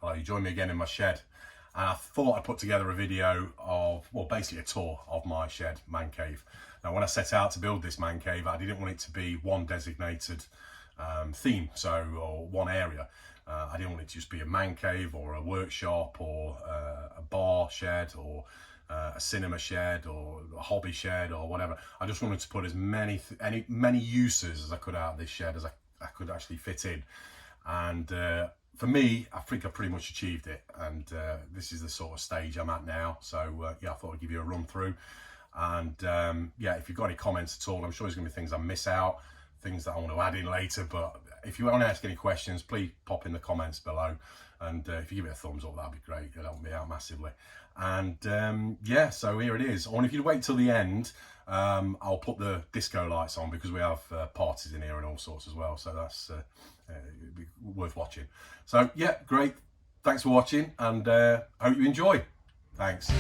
Hello, you join me again in my shed. And I thought I'd put together a video of, well, basically a tour of my shed, man cave. Now, when I set out to build this man cave, I didn't want it to be one designated theme, or one area. I didn't want it to just be a man cave or a workshop or a bar shed or a cinema shed or a hobby shed or whatever. I just wanted to put as many uses as I could out of this shed as I could actually fit in. And for me, I think I pretty much achieved it, and this is the sort of stage I'm at now. So yeah, I thought I'd give you a run through. And yeah, if you've got any comments at all, I'm sure there's gonna be things I miss out, things that I want to add in later. But if you want to ask any questions, please pop in the comments below. And if you give it a thumbs up, that'd be great. It'll help me out massively. And yeah, so here it is. And if you wait till the end, I'll put the disco lights on, because we have parties in here and all sorts as well. So that's it'd be worth watching. So yeah, great. Thanks for watching, and hope you enjoy. Thanks.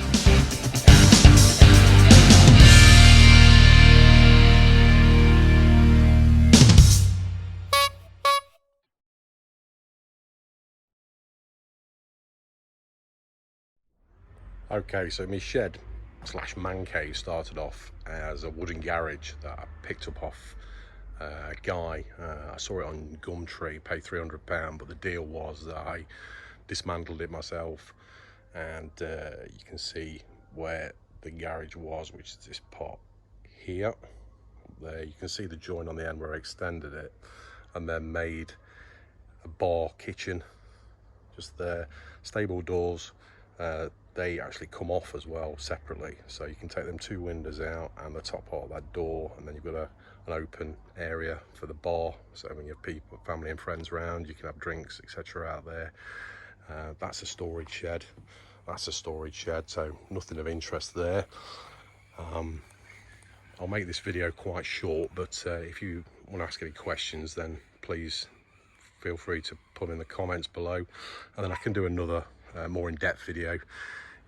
Okay, so my shed slash man cave started off as a wooden garage that I picked up off a guy. I saw it on Gumtree, paid £300, but the deal was that I dismantled it myself, and you can see where the garage was, which is this part here. There you can see the joint on the end where I extended it, and then made a bar kitchen just there. Stable doors, they actually come off as well separately, so you can take them two windows out and the top part of that door, and then you've got an open area for the bar, so when you have people, family and friends around, you can have drinks, etc. out there. That's a storage shed. That's a storage shed, so nothing of interest there. I'll make this video quite short, but if you want to ask any questions, then please feel free to put in the comments below, and then I can do another more in-depth video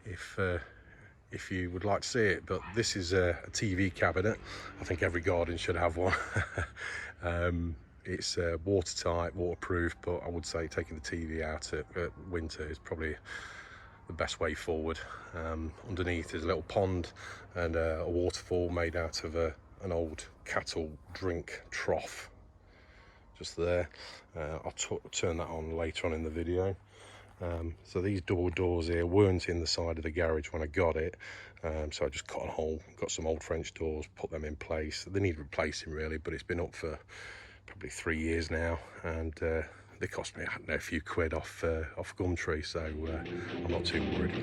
if you would like to see it. But this is a TV cabinet. I think every garden should have one. It's watertight, waterproof, but I would say taking the TV out at winter is probably the best way forward. Underneath is a little pond and a waterfall made out of an old cattle drink trough just there. I'll turn that on later on in the video. So these doors here weren't in the side of the garage when I got it, so I just cut a hole, got some old French doors, put them in place. They need replacing really, but it's been up for probably 3 years now, and they cost me, I don't know, a few quid off Gumtree, so I'm not too worried.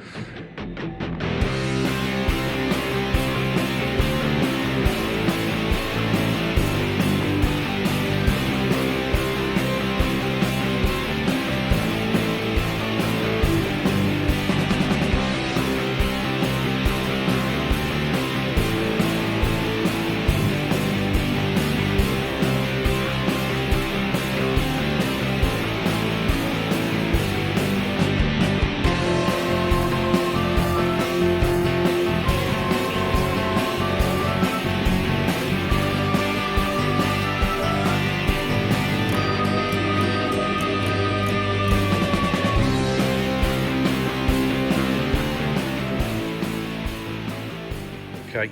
Okay,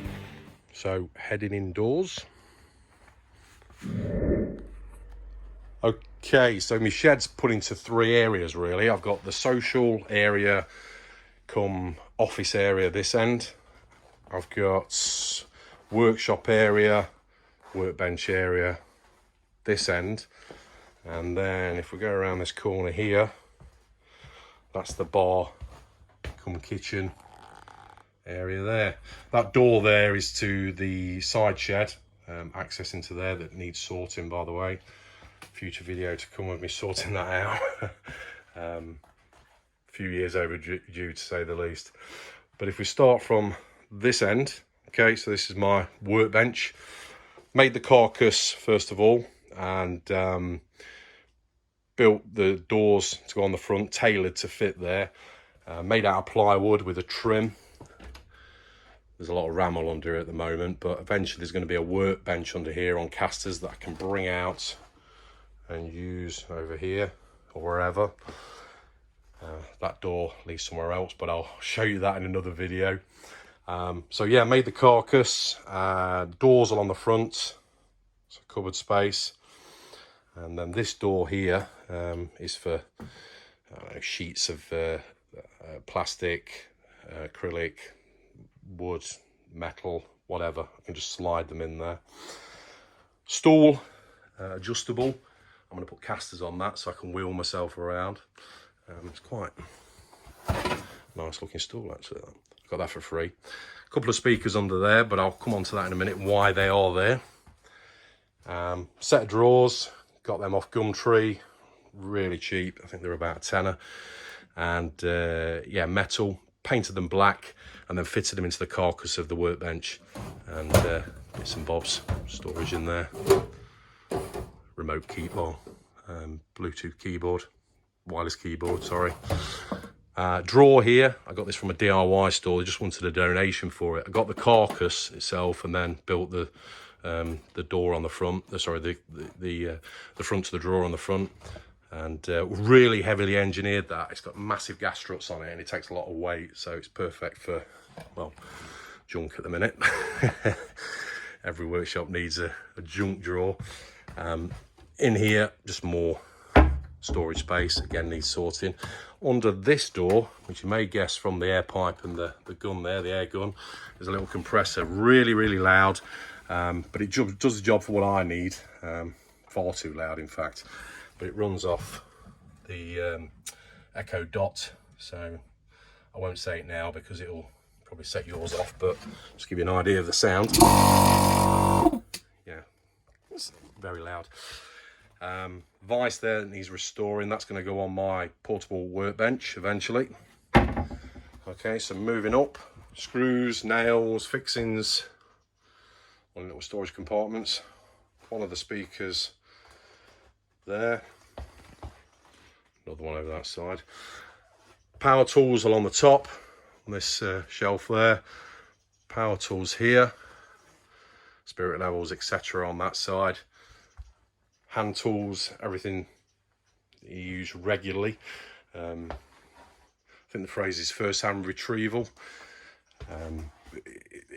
so heading indoors. Okay, so my shed's put into 3 areas really. I've got the social area come office area this end. I've got workshop area, workbench area this end. And then if we go around this corner here, that's the bar come kitchen area there. That door there is to the side shed, access into there that needs sorting, by the way. Future video to come with me sorting that out. A few years overdue to say the least. But if we start from this end, okay, so this is my workbench. Made the carcass first of all, and built the doors to go on the front, tailored to fit there. Made out of plywood with a trim. There's a lot of rammel under it at the moment, but eventually there's going to be a workbench under here on casters that I can bring out and use over here or wherever. that door leads somewhere else, but I'll show you that in another video. So yeah, made the carcass, doors along the front, it's a cupboard space, and then this door here is for sheets of plastic, acrylic, wood, metal, whatever. I can just slide them in there. Stool, adjustable. I'm going to put casters on that so I can wheel myself around. It's quite a nice looking stool actually. Got that for free. A couple of speakers under there, but I'll come on to that in a minute, why they are there. Set of drawers, got them off Gumtree, really cheap. I think they're about a tenner. And yeah, metal, painted them black, and then fitted them into the carcass of the workbench. And bits and bobs, storage in there. Remote keyboard, Bluetooth keyboard, wireless keyboard, sorry. Drawer here, I got this from a DIY store. I just wanted a donation for it. I got the carcass itself and then built the door on the front. Sorry, the front to the drawer on the front, and really heavily engineered that. It's got massive gas struts on it, and it takes a lot of weight, so it's perfect for, well, junk at the minute. Every workshop needs a junk drawer. In here, just more storage space, again needs sorting. Under this door, which you may guess from the air pipe and the gun there, the air gun, there's a little compressor, really loud, but it does the job for what I need. Far too loud in fact, but it runs off the Echo Dot, so I won't say it now because it'll probably set yours off, but just give you an idea of the sound. Yeah, it's very loud. Vice there that needs restoring. That's going to go on my portable workbench eventually. Okay, so moving up, screws, nails, fixings, one little storage compartments, one of the speakers there, another one over that side, power tools along the top on this shelf there, power tools here, spirit levels, etc. on that side. Hand tools, everything you use regularly. I think the phrase is first-hand retrieval.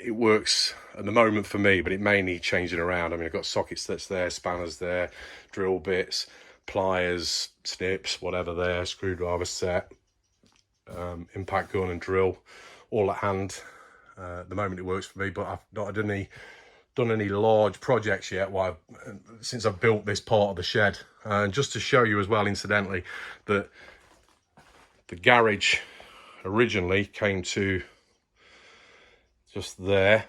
It works at the moment for me, but it may need changing around. I mean, I've got sockets that's there, spanners there, drill bits, pliers, snips, whatever there, screwdriver set, impact gun and drill, all at hand. At the moment it works for me, but I've not done any large projects yet since I've built this part of the shed. And just to show you as well, incidentally, that the garage originally came to just there,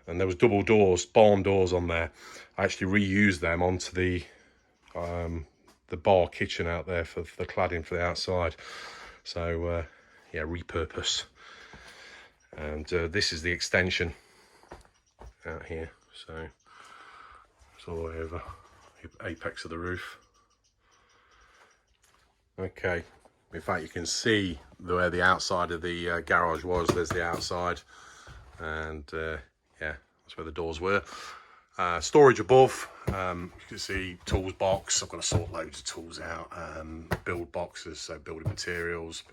and there was double doors, barn doors on there. I actually reused them onto the bar kitchen out there for the cladding for the outside. So yeah, repurpose. And this is the extension out here. So it's all the way over the apex of the roof. Okay, in fact you can see where the outside of the garage was. There's the outside, and yeah, that's where the doors were. Storage above, you can see tools box. I've got to sort loads of tools out. Build boxes, so building materials,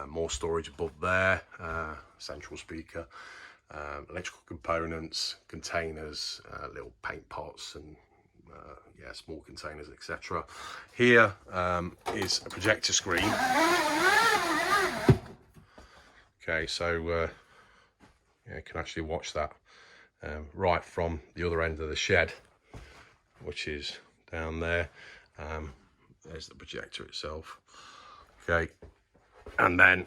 more storage above there, central speaker. Electrical components, containers, little paint pots, and yeah, small containers, etc. Here is a projector screen. Okay, so yeah, you can actually watch that right from the other end of the shed, which is down there. There's the projector itself. Okay, and then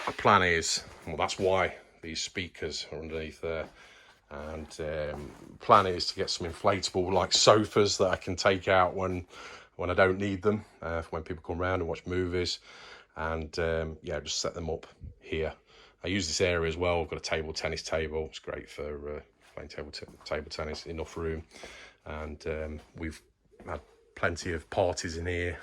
the plan is, well, that's why these speakers are underneath there, and plan is to get some inflatable like sofas that I can take out when I don't need them, when people come around and watch movies, and yeah, just set them up here. I use this area as well. I've got a tennis table. It's great for playing table tennis, enough room, and we've had plenty of parties in here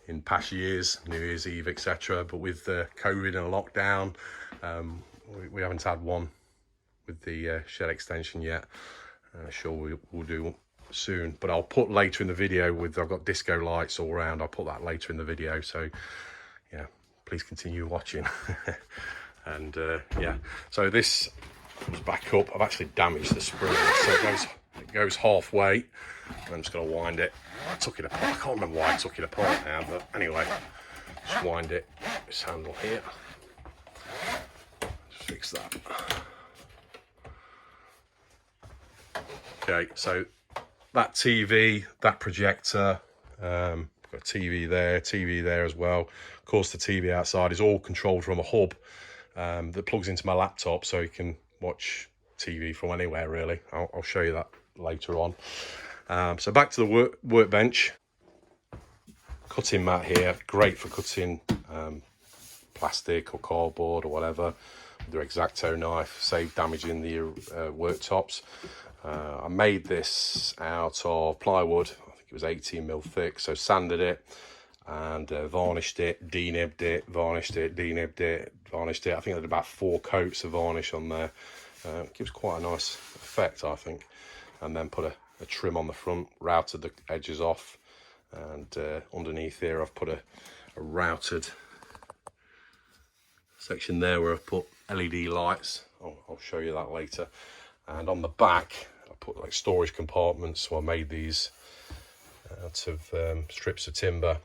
in past years, New Year's Eve, etc. But with COVID and a lockdown, we haven't had one with the shed extension yet. Sure we'll do soon, but I'll put later in the video I've got disco lights all around. I'll put that later in the video, so yeah, please continue watching. And yeah, so this comes back up. I've actually damaged the spring, so it goes halfway. I'm just going to wind it. I took it apart. I can't remember why I took it apart now, but anyway, just wind it. This handle here. Just fix that. Okay, so that TV, that projector, got TV there as well. Of course, the TV outside is all controlled from a hub that plugs into my laptop, so you can watch TV from anywhere really. I'll show you that later on. So back to the workbench. Cutting mat here, great for cutting plastic or cardboard or whatever. With your X-Acto knife, save damaging the worktops. I made this out of plywood. I think it was 18mm thick, so sanded it and varnished it, denibbed it, varnished it, denibbed it, varnished it. I think I did about 4 coats of varnish on there. It gives quite a nice effect, I think. And then put a trim on the front, routed the edges off, and underneath here I've put a routed section there where I've put LED lights. I'll show you that later. And on the back I put like storage compartments, so I made these out of strips of timber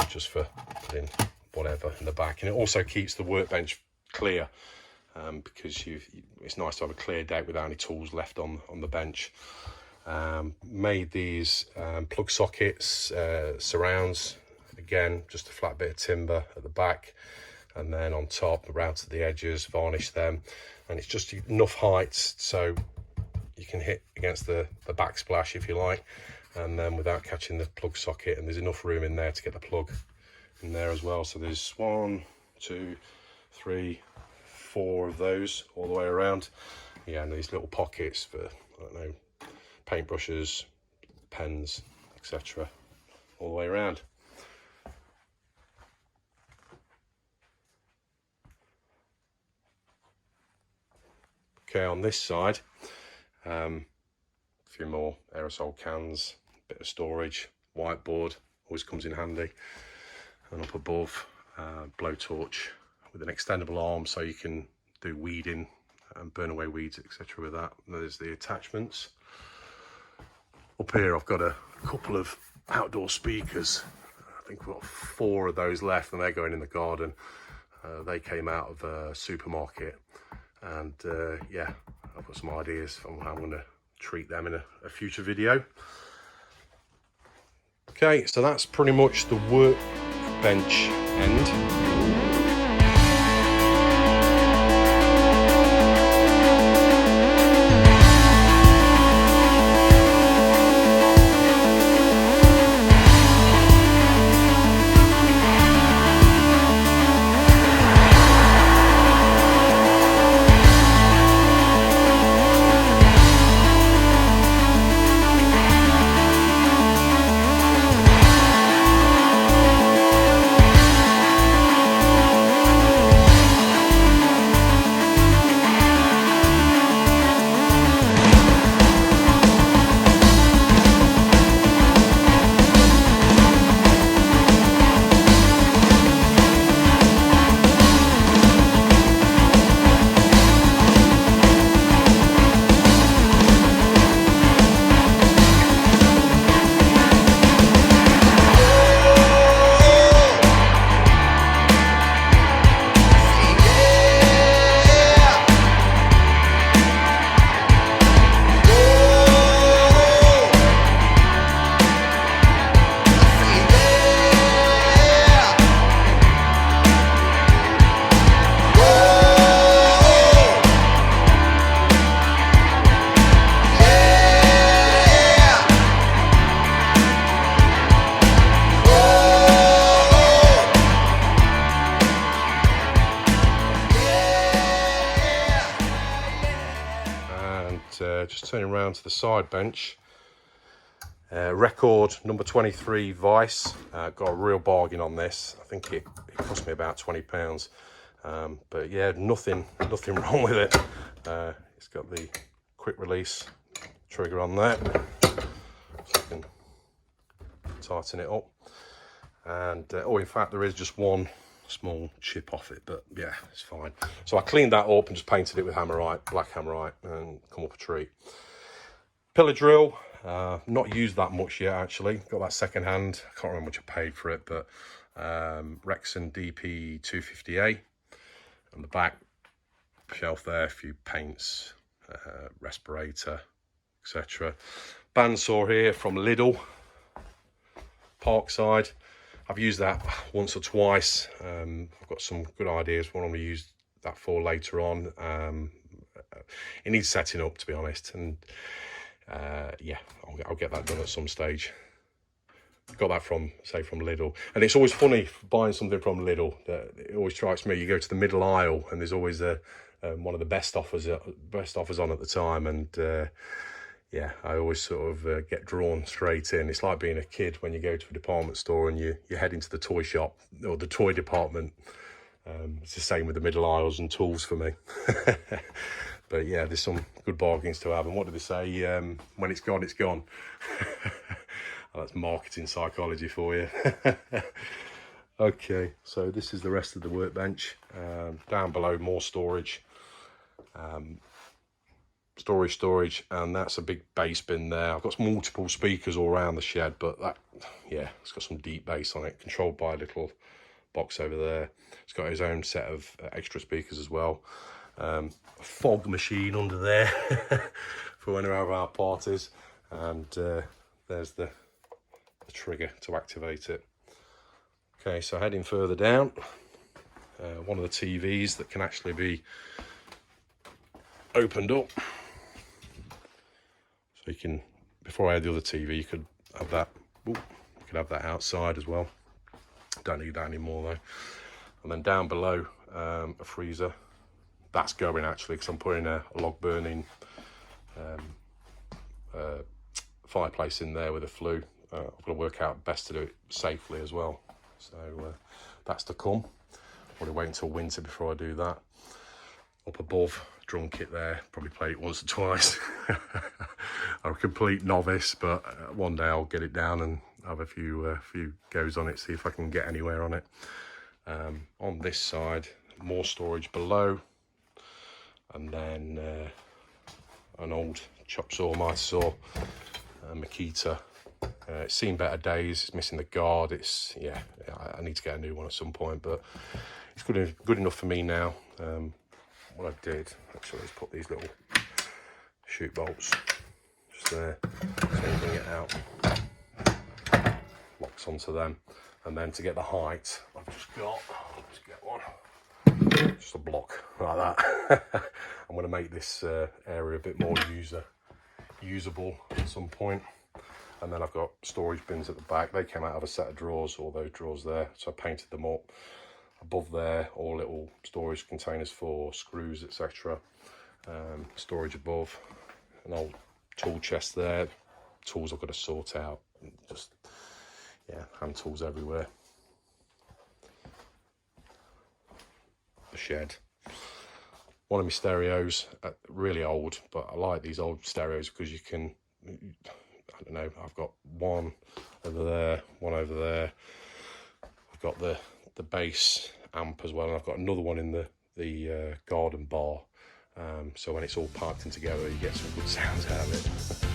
just for putting whatever in the back. And it also keeps the workbench clear because it's nice to have a clear deck without any tools left on the bench. Made these plug sockets, surrounds, again just a flat bit of timber at the back, and then on top around to the edges, varnish them, and it's just enough height so you can hit against the backsplash if you like, and then without catching the plug socket, and there's enough room in there to get the plug in there as well. So there's 1, 2, 3, 4 of those all the way around. Yeah, and these little pockets for, I don't know, paintbrushes, pens, etc. all the way around. Okay, on this side, a few more aerosol cans, bit of storage, whiteboard, always comes in handy. And up above, blowtorch with an extendable arm so you can do weeding and burn away weeds, etc. with that. And there's the attachments. Up here I've got a couple of outdoor speakers. I think we've got 4 of those left, and they're going in the garden. They came out of a supermarket, and yeah, I've got some ideas on how I'm going to treat them in a future video. Okay, so that's pretty much the workbench end. Just turning around to the side bench, record number 23 Vice. Got a real bargain on this. I think it cost me about £20, but yeah, nothing wrong with it. It's got the quick release trigger on there, so you can tighten it up. And oh, in fact, there is just one small chip off it, but yeah, it's fine. So I cleaned that up and just painted it with hammerite, black hammerite, and come up a treat. Pillar drill, not used that much yet actually. Got that second hand. I can't remember how much I paid for it, but Rexon DP 250A. On the back shelf there, a few paints, respirator, etc. Bandsaw here from Lidl, Parkside. I've used that once or twice. I've got some good ideas what I'm going to use that for later on. It needs setting up, to be honest, and yeah, I'll get that done at some stage. Got that from Lidl, and it's always funny buying something from Lidl. It always strikes me, you go to the middle aisle and there's always one of the best offers on at the time, and yeah, I always sort of get drawn straight in. It's like being a kid when you go to a department store and you head into the toy shop or the toy department. It's the same with the middle aisles and tools for me. But yeah, there's some good bargains to have. And what do they say? When it's gone, it's gone. That's marketing psychology for you. Okay, so this is the rest of the workbench. Down below, more storage. Storage, and that's a big bass bin there. I've got some multiple speakers all around the shed, but that, yeah, it's got some deep bass on it, controlled by a little box over there. It's got its own set of extra speakers as well. A fog machine under there for one of our parties, and there's the trigger to activate it. Okay, so heading further down, one of the TVs that can actually be opened up. So you can, before I had the other TV, you could have that. Ooh, you could have that outside as well. Don't need that anymore though. And then down below, a freezer. That's going actually, because I'm putting a log burning fireplace in there with a flue. I've got to work out best to do it safely as well. So that's to come. Probably wait until winter before I do that. Up above, drum kit there. Probably played it once or twice. I'm a complete novice, but one day I'll get it down and have a few goes on it, see if I can get anywhere on it. On this side, more storage below, and then an old chop saw, mitre saw, Makita. It's seen better days. It's missing the guard. It's, yeah, I need to get a new one at some point, but it's good enough for me now. What I did actually is put these little chute bolts just there, so you bring it out, locks onto them, and then to get the height, I've just got, let's get one, just a block like that. I'm going to make this area a bit more usable at some point. And then I've got storage bins at the back. They came out of a set of drawers, all those drawers there, so I painted them up. Above there, all little storage containers for screws, etc. Storage above, an old tool chest there, tools I've got to sort out. Just, yeah, hand tools everywhere. The shed. One of my stereos, really old, but I like these old stereos because you can, I don't know, I've got one over there, one over there. I've got the bass amp as well, and I've got another one in the garden bar. So when it's all parked in together, you get some good sounds out of it.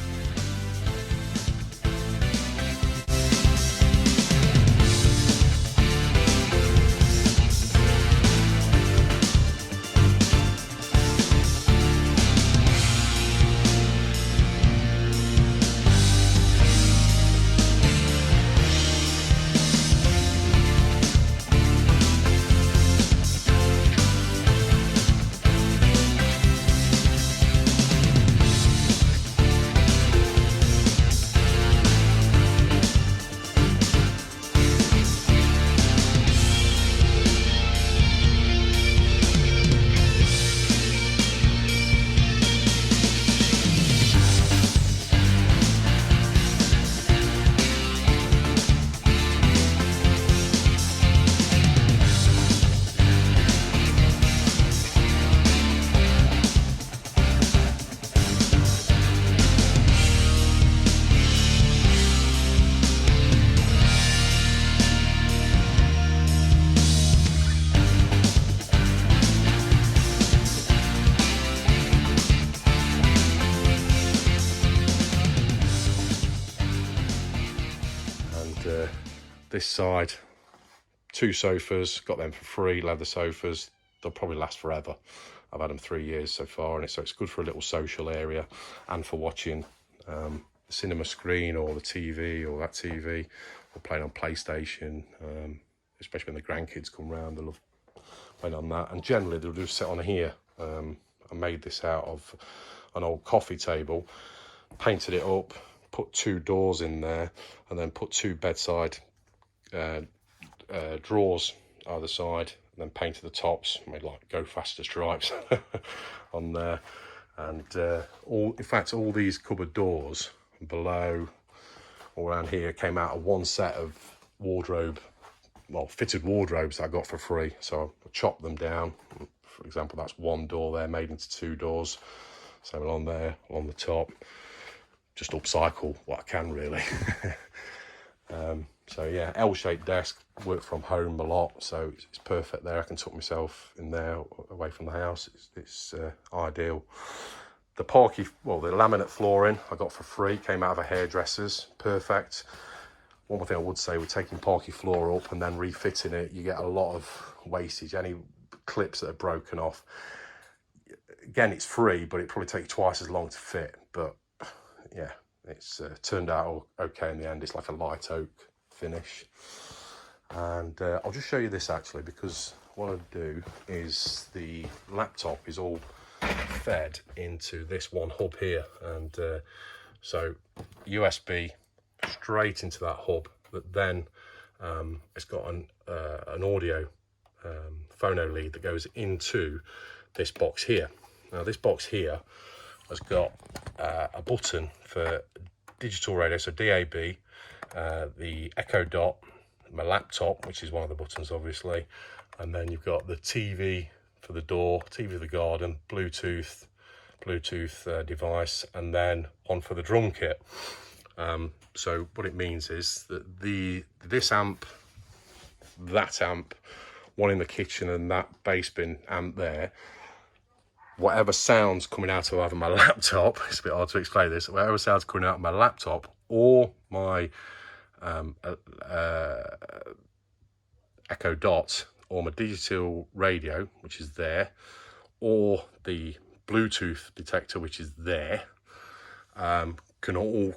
this side, 2 sofas, got them for free, leather sofas. They'll probably last forever. I've had them 3 years so far, and so it's good for a little social area and for watching the cinema screen or the TV or that TV, or playing on PlayStation, especially when the grandkids come round. They love playing on that, and generally they'll just sit on here. I made this out of an old coffee table, painted it up, put 2 doors in there, and then put 2 bedside drawers either side, and then painted the tops, made like go faster stripes on there. And in fact all these cupboard doors below or around here came out of one set of fitted wardrobes that I got for free. So I chopped them down. For example, that's 1 door there made into 2 doors. Same along there, along the top. Just upcycle what I can, really. So yeah, L-shaped desk, work from home a lot, so it's perfect there. I can tuck myself in there away from the house. It's ideal. The the laminate flooring I got for free, came out of a hairdresser's, perfect. One more thing I would say, with taking parquet floor up and then refitting it, you get a lot of wastage, any clips that are broken off. Again, it's free, but it probably takes twice as long to fit. But yeah, it's turned out okay in the end. It's like a light oak finish. And I'll just show you this actually, because what I do is the laptop is all fed into this one hub here, and so USB straight into that hub, but then it's got an audio phono lead that goes into this box here. Now this box here has got a button for digital radio, so DAB, the Echo Dot, my laptop, which is one of the buttons obviously, and then you've got the TV for the door, TV for the garden, Bluetooth device, and then one for the drum kit. So what it means is that this amp, that amp, one in the kitchen, and that bass bin amp there, whatever sounds coming out of either my laptop, it's a bit hard to explain this, whatever sounds coming out of my laptop or my Echo Dot, or my digital radio, which is there, or the Bluetooth detector, which is there, can all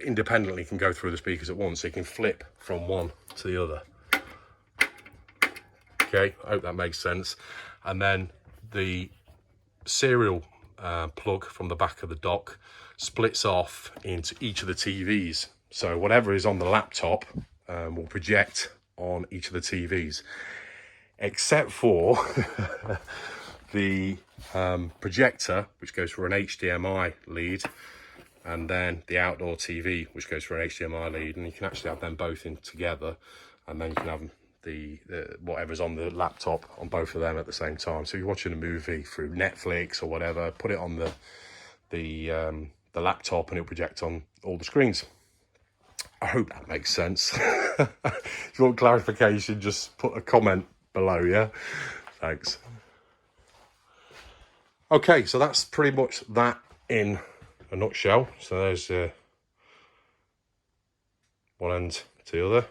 independently can go through the speakers at once, so you can flip from one to the other. Okay, I hope that makes sense. And then the serial plug from the back of the dock splits off into each of the TVs. So whatever is on the laptop will project on each of the TVs, except for the projector, which goes for an HDMI lead, and then the outdoor TV, which goes for an HDMI lead. And you can actually have them both in together, and then you can have the whatever's on the laptop on both of them at the same time. So you're watching a movie through Netflix or whatever, put it on the laptop and it'll project on all the screens. I hope that makes sense. If you want clarification, just put a comment below, yeah? Thanks. Okay, so that's pretty much that in a nutshell. So there's one end to the other.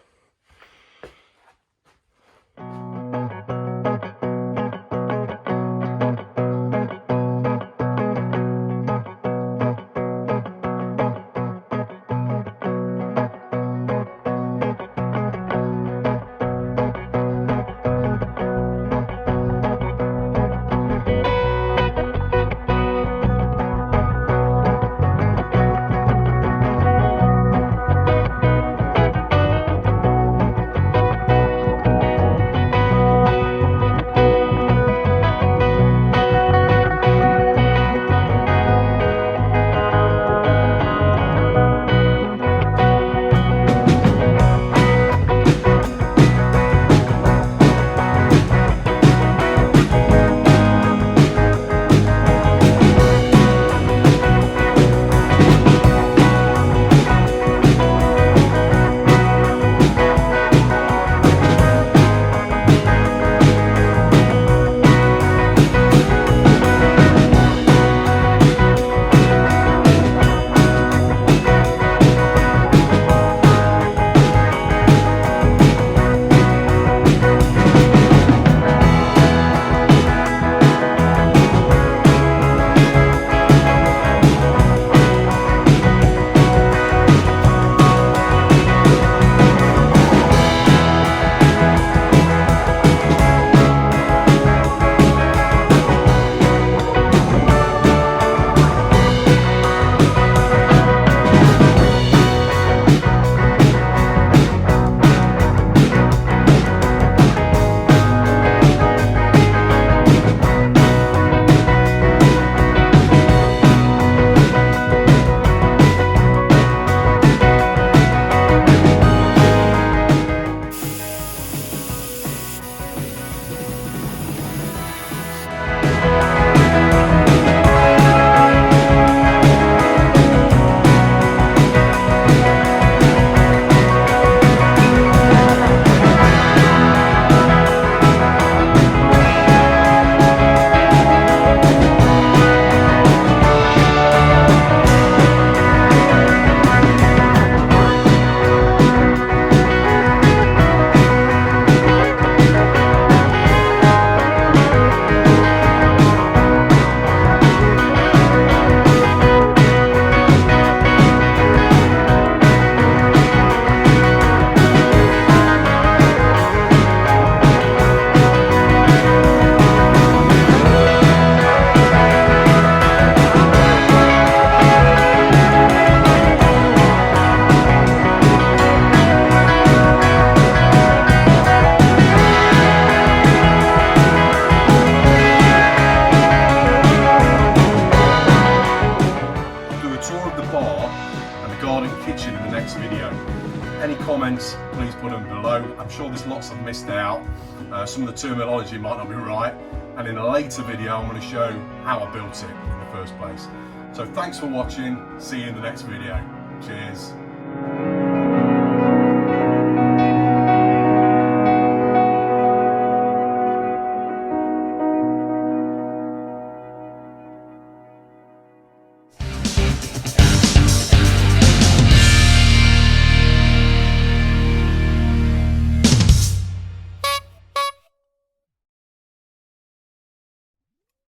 comments, please put them below. I'm sure there's lots I've missed out. Some of the terminology might not be right. And in a later video, I'm going to show how I built it in the first place. So thanks for watching. See you in the next video. Cheers.